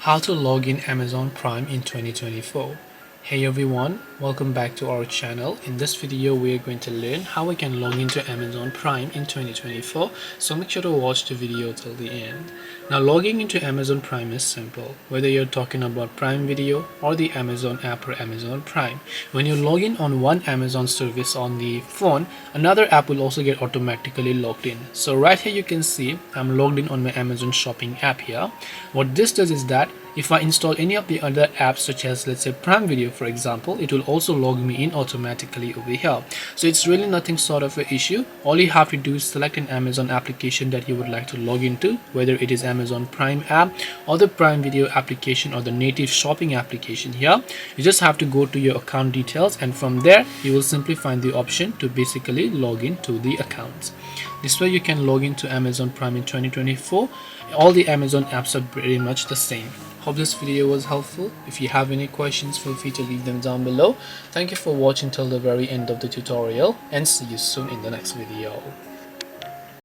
How to log in Amazon Prime in 2024. Hey everyone, welcome back to our channel. In this video we are going to learn how we can log into Amazon Prime in 2024, so make sure to watch the video till the end. Now logging into Amazon Prime is simple, whether you're talking about Prime Video or the Amazon app or Amazon Prime. When you log in on one Amazon service on the phone, another app will also get automatically logged in. So right here you can see I'm logged in on my Amazon shopping app here. What this does is that if I install any of the other apps, such as let's say Prime Video for example, it will also log me in automatically over here. So it's really nothing sort of an issue. All you have to do is select an Amazon application that you would like to log into, whether it is Amazon Prime app or the Prime Video application or the native shopping application here. You just have to go to your account details, and from there you will simply find the option to basically log into the accounts. This way you can log into Amazon Prime in 2024. All the Amazon apps are pretty much the same. Hope this video was helpful. If you have any questions, feel free to leave them down below. Thank you for watching till the very end of the tutorial, and see you soon in the next video.